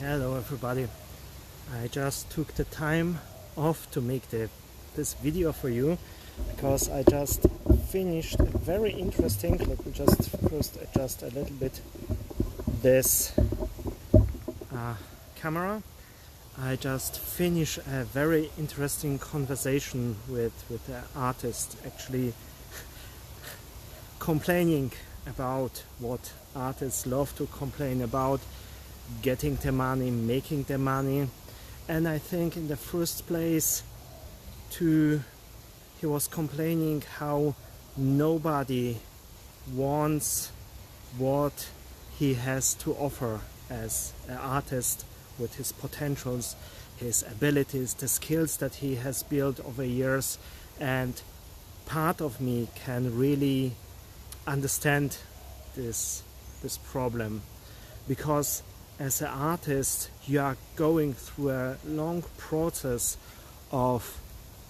Hello everybody. I just took the time off to make this video for you because I just finished a very interesting, let me just first adjust a little bit this camera. I just finished a very interesting conversation with the artist, actually complaining about what artists love to complain about: getting the money, making the money. And I think in the first place he was complaining how nobody wants what he has to offer as an artist, with his potentials, his abilities, the skills that he has built over years. And part of me can really understand this problem, because as an artist you are going through a long process of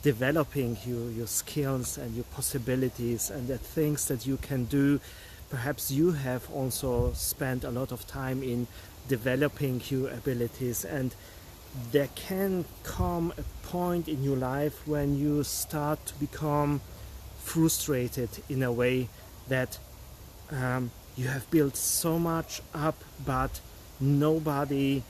developing your skills and your possibilities and the things that you can do. Perhaps you have also spent a lot of time in developing your abilities, and there can come a point in your life when you start to become frustrated in a way that you have built so much up, but nobody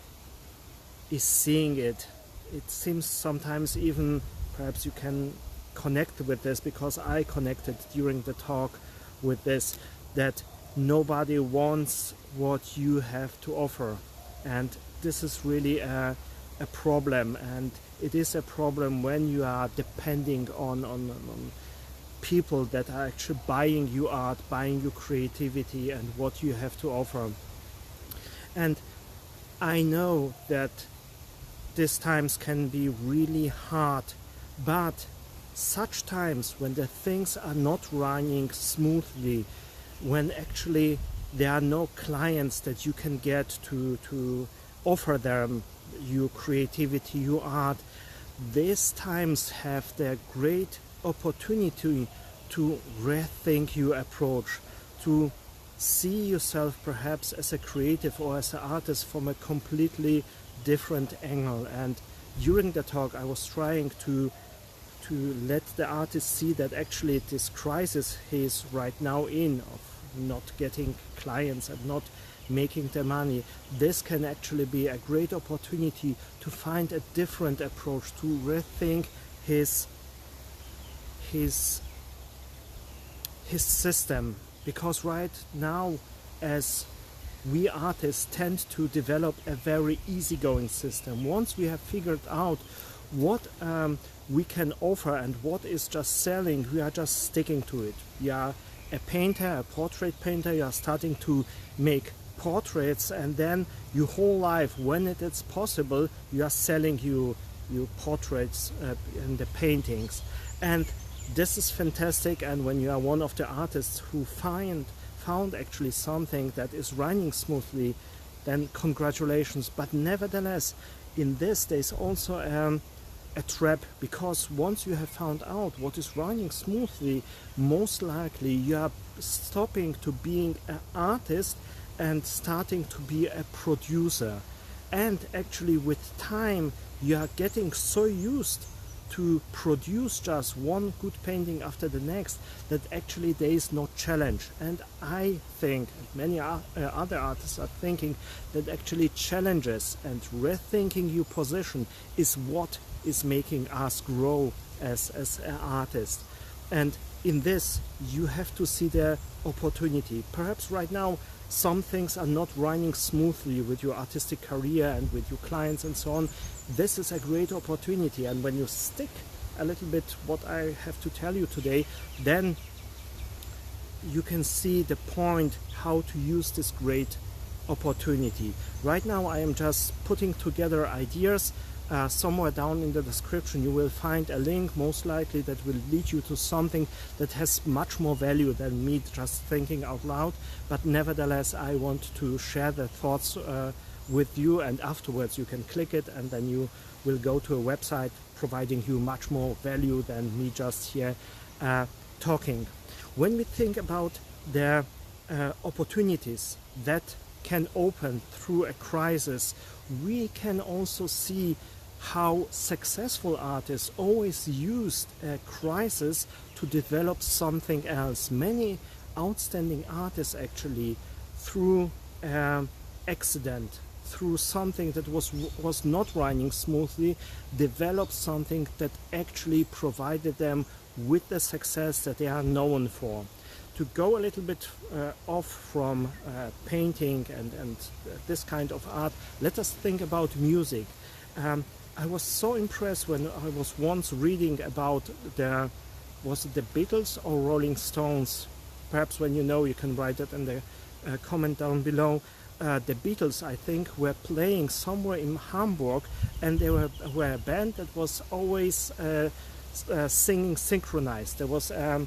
is seeing it. It seems sometimes, even perhaps you can connect with this, because I connected during the talk with this, that nobody wants what you have to offer. And this is really a problem, and it is a problem when you are depending on people that are actually buying your art, buying your creativity and what you have to offer. And I know that these times can be really hard, but such times when the things are not running smoothly, when actually there are no clients that you can get to offer them your creativity, your art, these times have the great opportunity to rethink your approach, to see yourself perhaps as a creative or as an artist from a completely different angle. And during the talk I was trying to let the artist see that actually this crisis he is right now in, of not getting clients and not making the money, this can actually be a great opportunity to find a different approach, to rethink his system. Because right now, as we artists tend to develop a very easygoing system, once we have figured out what we can offer and what is just selling, we are just sticking to it. You are a painter, a portrait painter, you are starting to make portraits, and then your whole life, when it is possible, you are selling your portraits and the paintings. And this is fantastic, and when you are one of the artists who found actually something that is running smoothly, then congratulations. But nevertheless, in this there's also a trap, because once you have found out what is running smoothly, most likely you are stopping to being an artist and starting to be a producer. And actually with time you are getting so used to produce just one good painting after the next that actually there is no challenge. And I think, and many other artists are thinking, that actually challenges and rethinking your position is what is making us grow as an artist. And in this you have to see the opportunity. Perhaps right now some things are not running smoothly with your artistic career and with your clients and so on. This is a great opportunity, and when you stick a little bit what I have to tell you today, then you can see the point how to use this great opportunity. Right now I am just putting together ideas. Somewhere down in the description you will find a link, most likely, that will lead you to something that has much more value than me just thinking out loud. But nevertheless, I want to share the thoughts with you, and afterwards you can click it and then you will go to a website providing you much more value than me just here talking. When we think about the opportunities that can open through a crisis, we can also see how successful artists always used a crisis to develop something else. Many outstanding artists actually, through accident, through something that was not running smoothly, developed something that actually provided them with the success that they are known for. To go a little bit off from painting and this kind of art, let us think about music. I was so impressed when I was once reading about was it the Beatles or Rolling Stones? Perhaps when you know, you can write it in the comment down below. The Beatles, I think, were playing somewhere in Hamburg, and they were a band that was always singing synchronized. There was a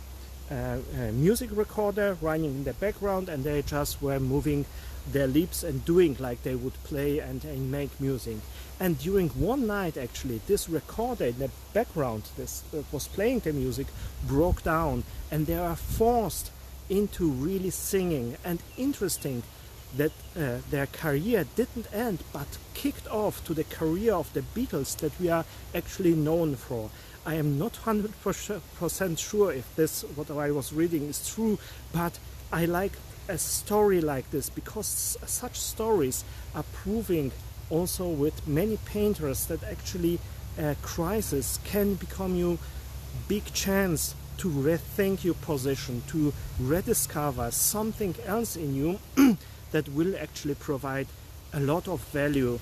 music recorder running in the background, and they just were moving their lips and doing like they would play and make music. And during one night, actually, this recorder in the background, this was playing the music, broke down, and they are forced into really singing. And interesting that their career didn't end, but kicked off to the career of the Beatles that we are actually known for. I am not 100% sure if this, what I was reading, is true, but I like a story like this, because such stories are proving also with many painters that actually a crisis can become you big chance to rethink your position, to rediscover something else in you that will actually provide a lot of value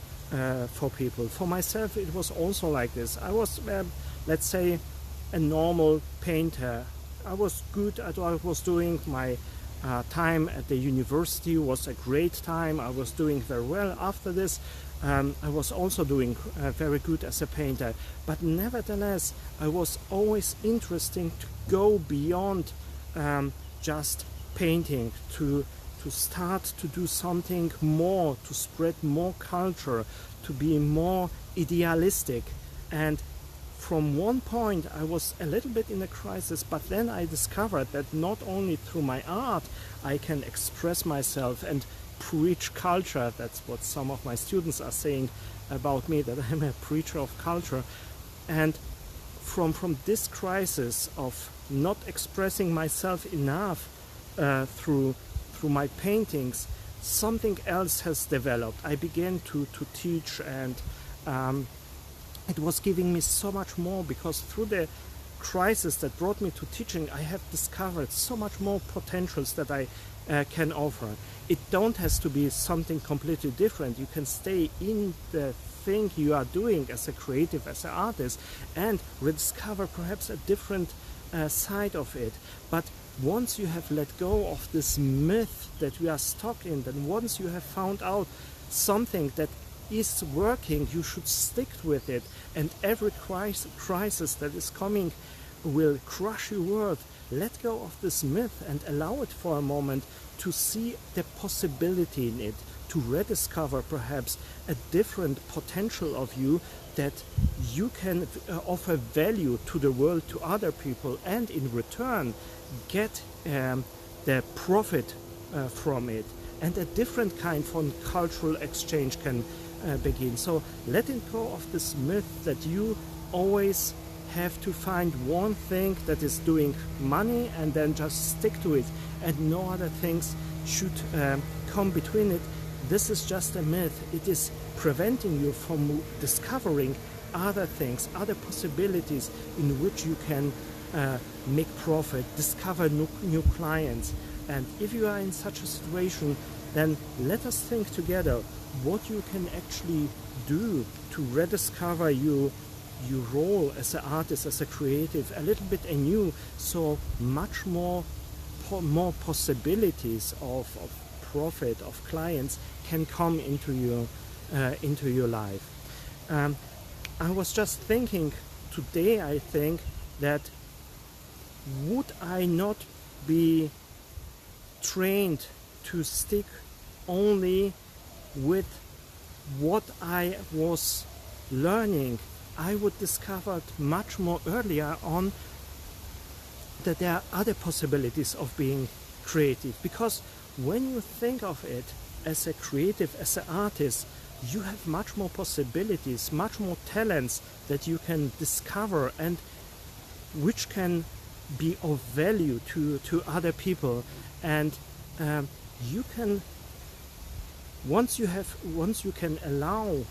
for people. For myself, it was also like this. I was, let's say, a normal painter. I was good at what I was doing. My time at the university was a great time. I was doing very well after this. I was also doing very good as a painter. But nevertheless, I was always interested to go beyond just painting, to start to do something more, to spread more culture, to be more idealistic. And from one point I was a little bit in a crisis, but then I discovered that not only through my art I can express myself and preach culture. That's what some of my students are saying about me, that I'm a preacher of culture. And from this crisis of not expressing myself enough through my paintings, something else has developed. I began to teach, and it was giving me so much more, because through the crisis that brought me to teaching, I have discovered so much more potentials that I can offer. It don't has to be something completely different. You can stay in the thing you are doing as a creative, as an artist, and rediscover perhaps a different side of it. But once you have let go of this myth that we are stuck in, then once you have found out something that is working, you should stick with it, and every crisis that is coming will crush your world. Let go of this myth and allow it for a moment to see the possibility in it, to rediscover perhaps a different potential of you, that you can offer value to the world, to other people, and in return get the profit from it. And a different kind of cultural exchange can begin. So letting go of this myth that you always have to find one thing that is doing money and then just stick to it, and no other things should come between it. This is just a myth. It is preventing you from discovering other things, other possibilities in which you can make profit, discover new clients. And if you are in such a situation, then let us think together what you can actually do to rediscover your role as an artist, as a creative, a little bit anew, so much more possibilities of profit, of clients can come into your life. I was just thinking today, I think that would I not be trained to stick only with what I was learning, I would discover much more earlier on that there are other possibilities of being creative. Because when you think of it as a creative, as an artist, you have much more possibilities, much more talents that you can discover and which can be of value to other people. And you can, once you can allow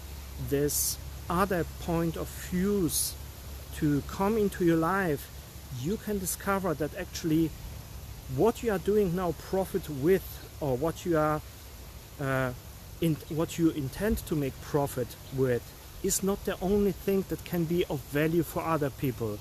this other point of views to come into your life, you can discover that actually what you are doing now profit with, or what you are what you intend to make profit with, is not the only thing that can be of value for other people.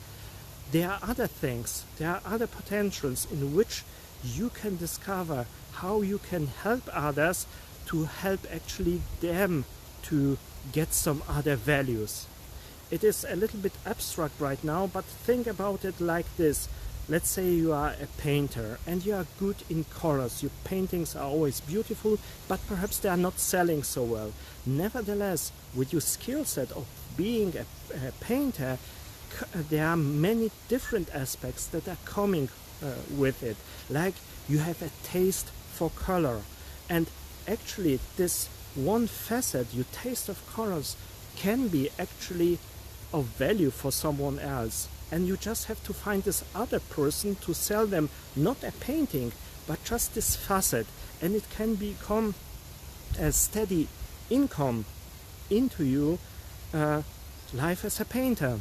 There are other things, there are other potentials in which you can discover how you can help others to help actually them to get some other values. It is a little bit abstract right now, but think about it like this. Let's say you are a painter and you are good in colors. Your paintings are always beautiful, but perhaps they are not selling so well. Nevertheless, with your skill set of being a painter, there are many different aspects that are coming with it. Like you have a taste for color, and actually this one facet, your taste of colors, can be actually of value for someone else. And you just have to find this other person to sell them not a painting, but just this facet, and it can become a steady income into your life as a painter.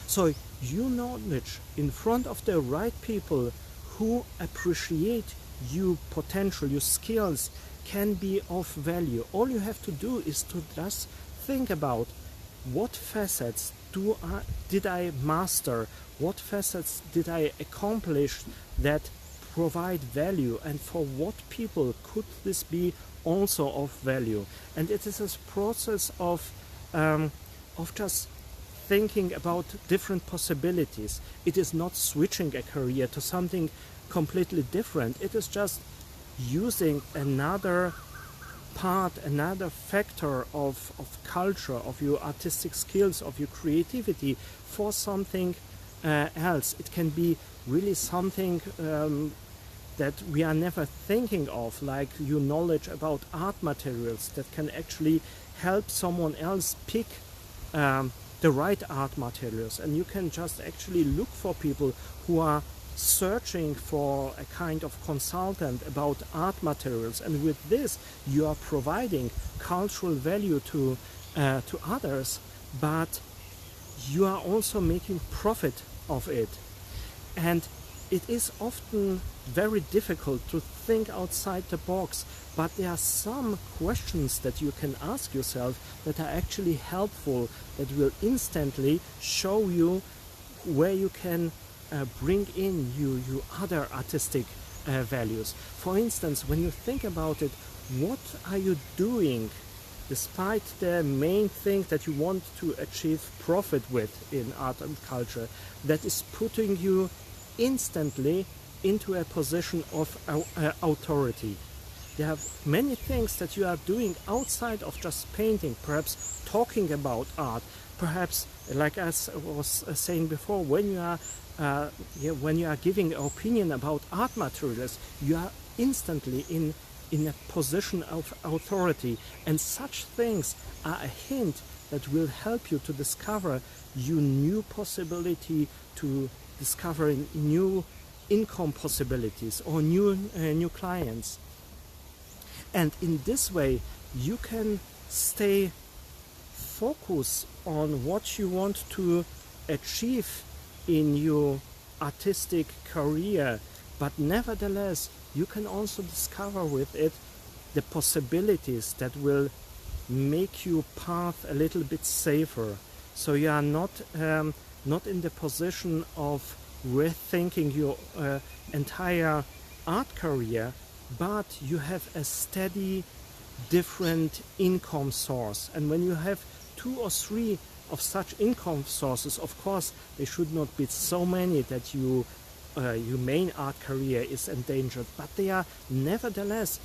So your knowledge in front of the right people who appreciate your potential, your skills, can be of value. All you have to do is to just think about what facets did I master, what facets did I accomplish that provide value, and for what people could this be also of value. And it is a process of just thinking about different possibilities. It is not switching a career to something completely different. It is just using another part, another factor of culture, of your artistic skills, of your creativity for something else. It can be really something that we are never thinking of, like your knowledge about art materials that can actually help someone else pick the right art materials. And you can just actually look for people who are searching for a kind of consultant about art materials, and with this you are providing cultural value to others, but you are also making profit of it. And it is often very difficult to think outside the box, but there are some questions that you can ask yourself that are actually helpful, that will instantly show you where you can bring in your other artistic values. For instance, when you think about it, what are you doing despite the main thing that you want to achieve profit with in art and culture that is putting you instantly into a position of authority? There are many things that you are doing outside of just painting, perhaps talking about art, perhaps, like I was saying before, when you are giving an opinion about art materials, you are instantly in a position of authority, and such things are a hint that will help you to discover your new possibility, to discover new income possibilities or new clients. And in this way you can stay focused on what you want to achieve in your artistic career, but nevertheless you can also discover with it the possibilities that will make your path a little bit safer, so you are not in the position of rethinking your entire art career, but you have a steady different income source. And when you have 2 or 3 of such income sources, of course they should not be so many that your main art career is endangered, but they are nevertheless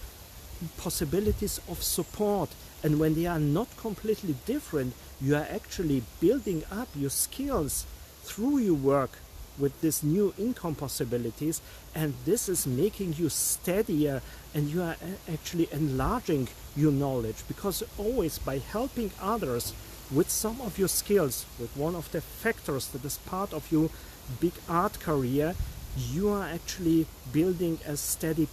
possibilities of support. And when they are not completely different, you are actually building up your skills through your work with these new income possibilities, and this is making you steadier, and you are actually enlarging your knowledge, because always by helping others with some of your skills, with one of the factors that is part of your big art career, you are actually building a steady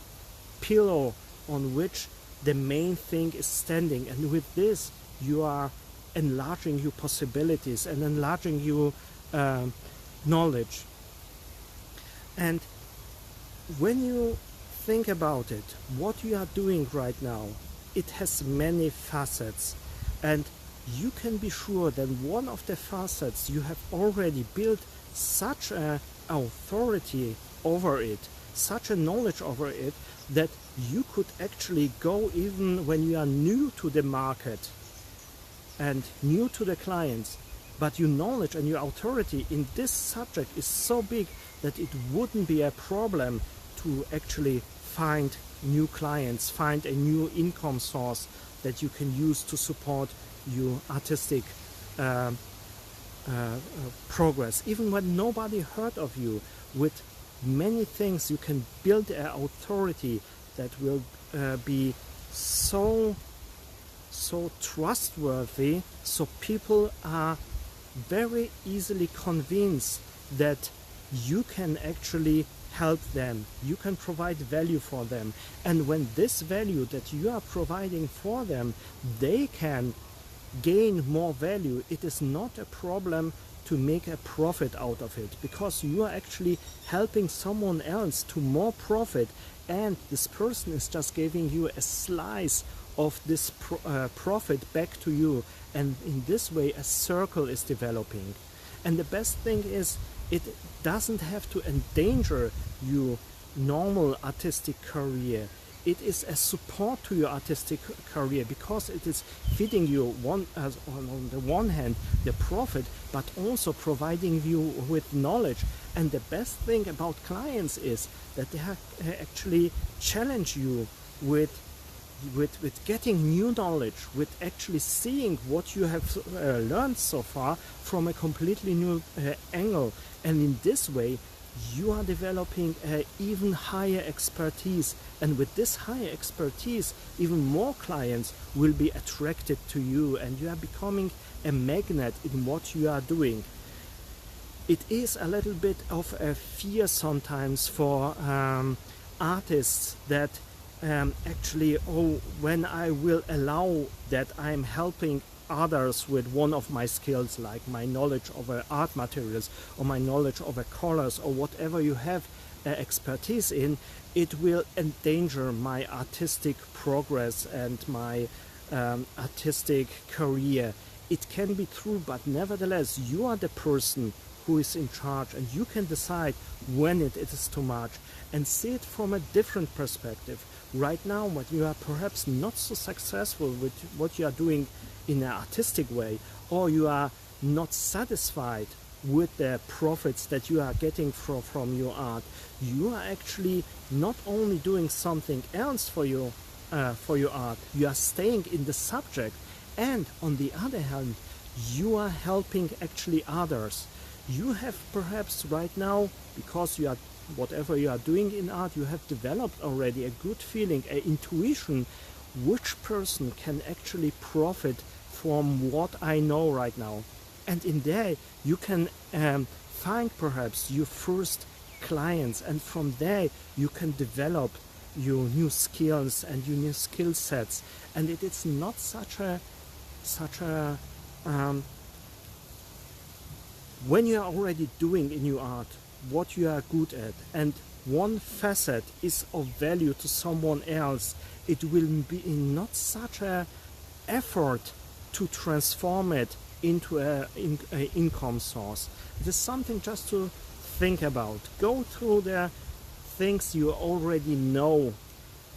pillow on which the main thing is standing, and with this you are enlarging your possibilities and enlarging your knowledge. And when you think about it, what you are doing right now, it has many facets, and you can be sure that one of the facets you have already built such an authority over it, such a knowledge over it, that you could actually go even when you are new to the market and new to the clients, but your knowledge and your authority in this subject is so big that it wouldn't be a problem to actually find new clients, find a new income source that you can use to support your artistic progress. Even when nobody heard of you, with many things you can build an authority that will be so trustworthy, so people are very easily convinced that you can actually help them, you can provide value for them, and when this value that you are providing for them, they can gain more value, it is not a problem to make a profit out of it, because you are actually helping someone else to more profit, and this person is just giving you a slice of this profit back to you, and in this way a circle is developing. And the best thing is, it doesn't have to endanger your normal artistic career. It is a support to your artistic career, because it is feeding you on the one hand the profit, but also providing you with knowledge. And the best thing about clients is that they actually challenge you with getting new knowledge, with actually seeing what you have learned so far from a completely new angle. And in this way you are developing an even higher expertise, and with this higher expertise even more clients will be attracted to you, and you are becoming a magnet in what you are doing. It is a little bit of a fear sometimes for artists that actually, when I will allow that I'm helping others with one of my skills, like my knowledge of art materials or my knowledge of colors or whatever you have expertise in, it will endanger my artistic progress and my artistic career. It can be true, but nevertheless you are the person who is in charge, and you can decide when it is too much, and see it from a different perspective. Right now, when you are perhaps not so successful with what you are doing in an artistic way, or you are not satisfied with the profits that you are getting from your art, you are actually not only doing something else for your art, you are staying in the subject, and on the other hand you are helping actually others. You have perhaps right now, because you are whatever you are doing in art, you have developed already a good feeling, an intuition, which person can actually profit from what I know right now. And in there you can find perhaps your first clients, and from there you can develop your new skills and your new skill sets. And it is not such a when you are already doing in your art what you are good at, and one facet is of value to someone else, it will be not such a effort to transform it into an income source. It is something just to think about. Go through the things you already know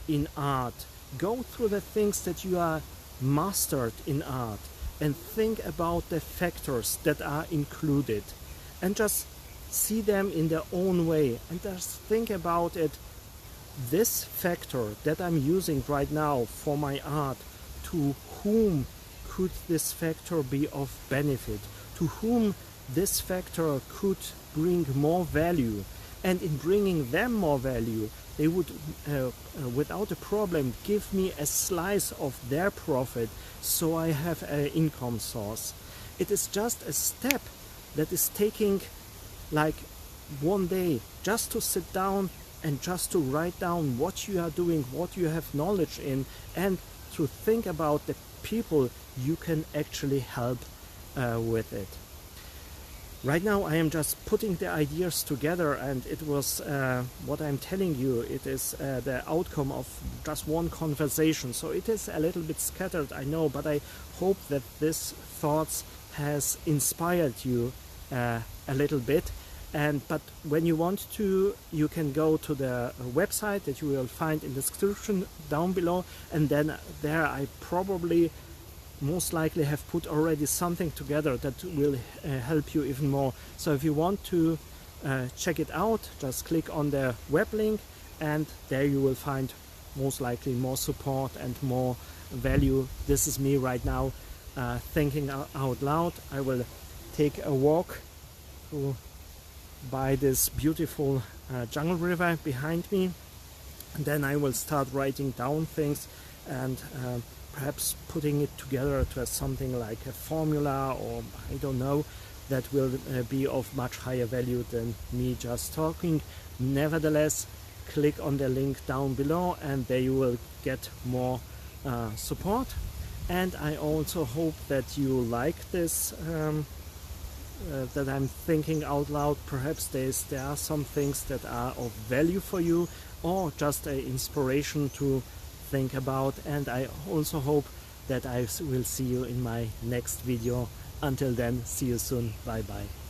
in art. Go through the things that you are mastered in art, and think about the factors that are included, and just see them in their own way, and just think about it. This factor that I'm using right now for my art, to whom could this factor be of benefit? To whom this factor could bring more value, and in bringing them more value, they would without a problem give me a slice of their profit, so I have an income source. It is just a step that is taking like one day, just to sit down and just to write down what you are doing, what you have knowledge in, and to think about the people you can actually help with it. Right now I am just putting the ideas together, and it was what I'm telling you, it is the outcome of just one conversation, so it is a little bit scattered, I know, but I hope that this thoughts has inspired you a little bit. But when you want to, you can go to the website that you will find in the description down below, and then there I probably most likely have put already something together that will help you even more. So if you want to check it out, just click on the web link, and there you will find most likely more support and more value. This is me right now thinking out loud. I will take a walk by this beautiful jungle river behind me, and then I will start writing down things and perhaps putting it together to something like a formula, or I don't know, that will be of much higher value than me just talking. Nevertheless, click on the link down below, and there you will get more support. And I also hope that you like this, that I'm thinking out loud. Perhaps there are some things that are of value for you, or just an inspiration to think about. And I also hope that I will see you in my next video. Until then, see you soon. Bye bye.